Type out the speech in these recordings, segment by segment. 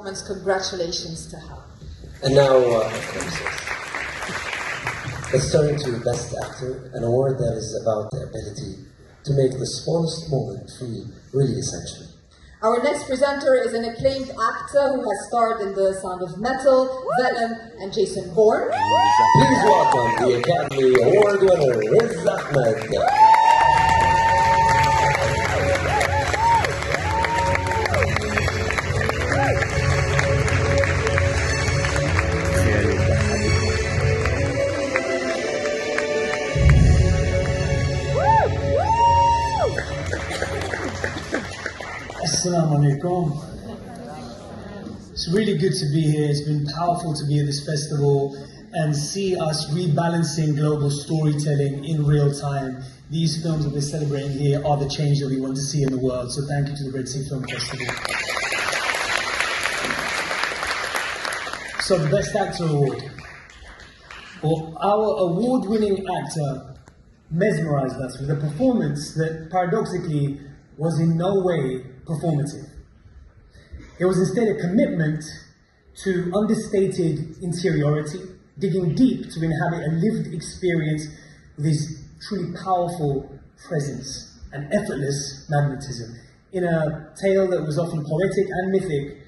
Congratulations to her. And now, let's turn to Best Actor, an award that is about the ability to make the smallest moment feel really essential. Our next presenter is an acclaimed actor who has starred in The Sound of Metal, Venom, and Jason Bourne. Please welcome the Academy Award winner, Riz Ahmed. Assalamu alaikum. It's really good to be here. It's been powerful to be at this festival and see us rebalancing global storytelling in real time. These films that we're celebrating here are the change that we want to see in the world. So thank you to the Red Sea Film Festival. So the Best Actor Award. Well, our award-winning actor mesmerized us with a performance that paradoxically was in no way performative. It was instead a commitment to understated interiority, digging deep to inhabit a lived experience with his truly powerful presence and effortless magnetism. In a tale that was often poetic and mythic,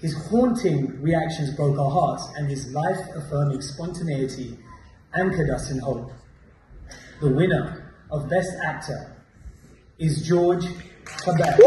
his haunting reactions broke our hearts, and his life-affirming spontaneity anchored us in hope. The winner of Best Actor is George Khbaz.